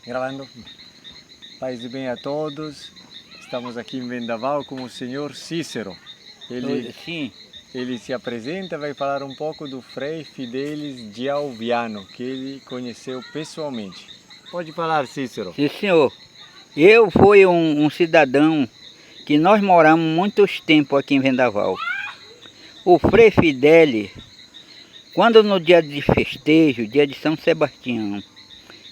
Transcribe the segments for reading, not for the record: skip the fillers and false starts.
Gravando. Paz e bem a todos. Estamos aqui em Vendaval com o senhor Cícero. Sim, Ele se apresenta e vai falar um pouco do Frei Fidelis de Alviano, que ele conheceu pessoalmente. Pode falar, Cícero. sim senhor. Eu fui um cidadão que nós moramos muitos tempos aqui em Vendaval. O Frei Fidelis, quando no dia de festejo, dia de São Sebastião,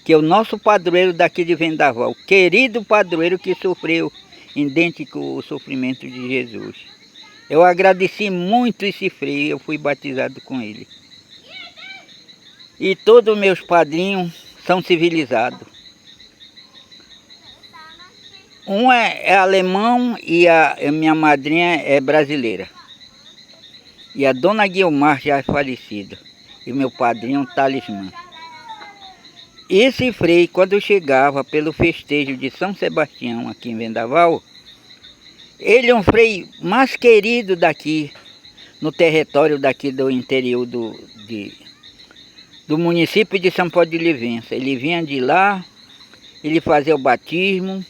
que é o nosso padroeiro daqui de Vendaval, querido padroeiro que sofreu idêntico ao sofrimento de Jesus. Eu agradeci muito esse frei, eu fui batizado com ele. E todos meus padrinhos são civilizados. Um é alemão e a minha madrinha é brasileira. E a dona Guilmar já é falecida. E meu padrinho Talismã. Esse frei, quando chegava pelo festejo de São Sebastião aqui em Vendaval, ele é um frei mais querido daqui, no território daqui do interior do município de São Paulo de Livença. Ele vinha de lá, ele fazia o batismo.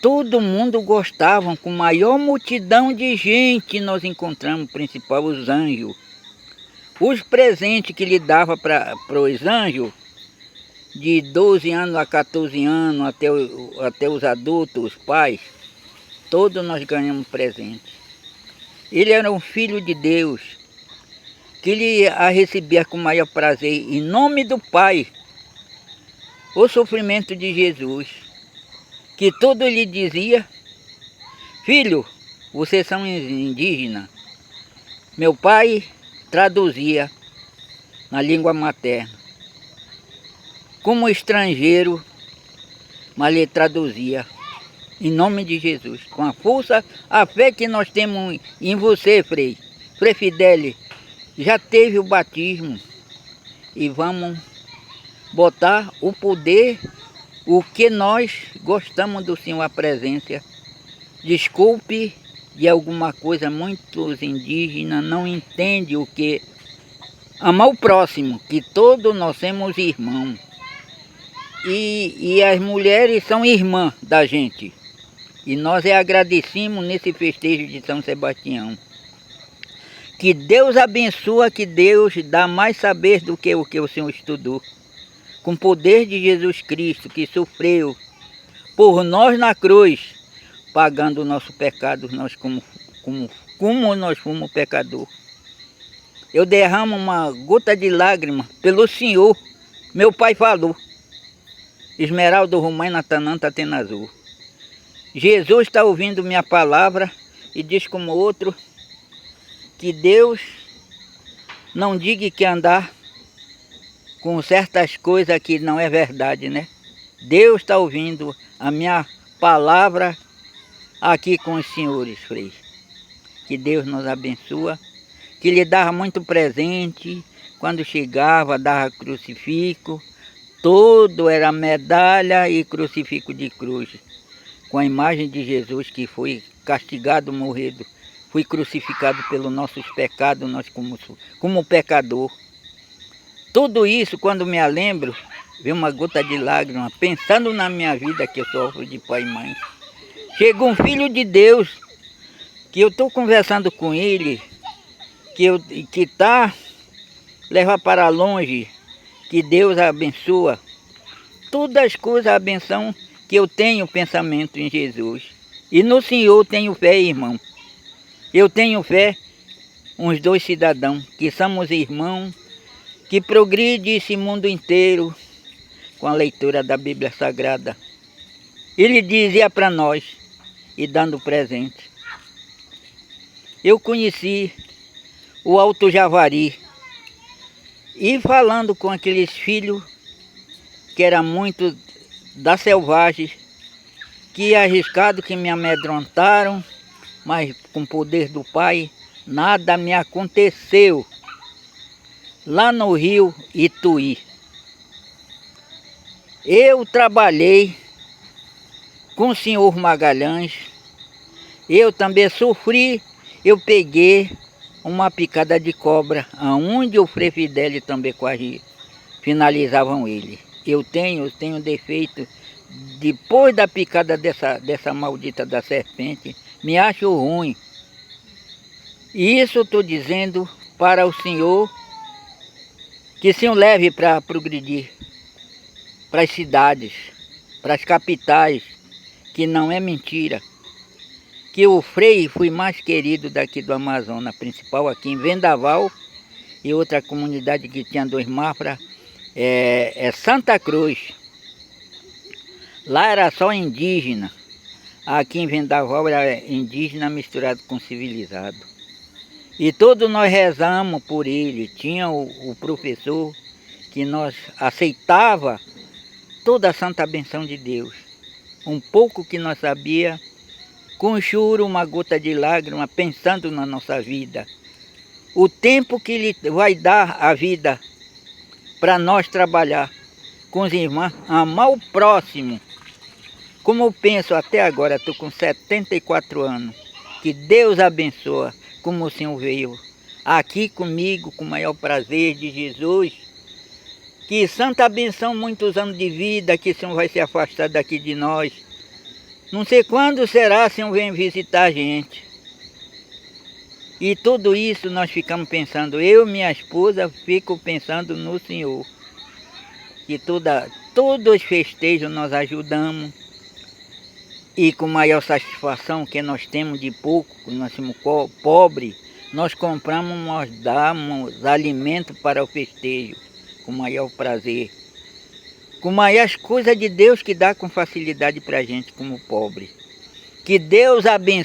Todo mundo gostava, com maior multidão de gente nós encontramos, principal os anjos. Os presentes que ele dava para os anjos, de 12 anos a 14 anos, até os adultos, os pais, todos nós ganhamos presente. Ele era um filho de Deus, que ele a recebia com maior prazer, em nome do Pai, o sofrimento de Jesus, que todo ele dizia: filho, vocês são indígenas. Meu pai traduzia na língua materna. Como estrangeiro, mas ele traduzia em nome de Jesus, com a força, a fé que nós temos em você, Frei. Frei Fidelis, já teve o batismo e vamos botar o poder, o que nós gostamos do Senhor, a presença. Desculpe de alguma coisa, muitos indígenas não entendem o que amar o próximo, que todos nós somos irmãos. E as mulheres são irmãs da gente. E nós agradecemos nesse festejo de São Sebastião. Que Deus abençoa, que Deus dá mais saber do que o Senhor estudou. Com o poder de Jesus Cristo, que sofreu por nós na cruz, pagando o nosso pecado, nós como nós fomos pecador. Eu derramo uma gota de lágrima pelo Senhor. Meu pai falou: Esmeraldo Romães Natanã Tatena Azul. Jesus está ouvindo minha palavra e diz como outro que Deus não diga que andar com certas coisas que não é verdade, né? Deus está ouvindo a minha palavra aqui com os senhores, freis. Que Deus nos abençoa, que lhe dava muito presente, quando chegava dava crucifixo, todo era medalha e crucifixo de cruz, com a imagem de Jesus que foi castigado, morrido, foi crucificado pelos nossos pecados, nós como pecador. Tudo isso, quando me lembro, vem uma gota de lágrima, pensando na minha vida que eu sofro de pai e mãe. Chegou um filho de Deus, que eu estou conversando com ele, que está levar para longe, que Deus abençoa. Todas as coisas, a benção que eu tenho pensamento em Jesus. E no Senhor tenho fé, irmão. Eu tenho fé, uns dois cidadãos, que somos irmãos, que progride esse mundo inteiro com a leitura da Bíblia Sagrada. Ele dizia para nós, e dando presente. Eu conheci o Alto Javari, e falando com aqueles filhos que eram muito da selvagem, que arriscado, que me amedrontaram, mas com o poder do Pai, nada me aconteceu. Lá no rio Ituí, eu trabalhei com o senhor Magalhães, eu também sofri, eu peguei uma picada de cobra, aonde o Frei Fidelis também quase finalizavam ele. eu tenho defeito. Depois da picada dessa maldita da serpente, me acho ruim. E isso eu estou dizendo para o Senhor, que o Senhor leve para progredir, para as cidades, para as capitais, que não é mentira. Que o Frei foi mais querido daqui do Amazonas, principal aqui em Vendaval, e outra comunidade que tinha 2 Mafra, é Santa Cruz. Lá era só indígena. Aqui em Vendaval era indígena misturado com civilizado. E todos nós rezamos por ele. Tinha o professor que nós aceitava toda a santa benção de Deus. Um pouco que nós sabia, com choro, uma gota de lágrima, pensando na nossa vida. O tempo que ele vai dar a vida para nós trabalhar com os irmãos, amar o próximo. Como eu penso até agora, estou com 74 anos, que Deus abençoa, como o Senhor veio aqui comigo, com o maior prazer de Jesus, que santa benção, muitos anos de vida, que o Senhor vai se afastar daqui de nós. Não sei quando será o Senhor vem visitar a gente. E tudo isso nós ficamos pensando, eu e minha esposa fico pensando no Senhor. Que todos os festejos nós ajudamos. E com maior satisfação que nós temos de pouco, nós somos pobres, nós compramos, nós damos alimento para o festejo, com maior prazer. Com maiores coisas de Deus que dá com facilidade para a gente como pobre. Que Deus abençoe.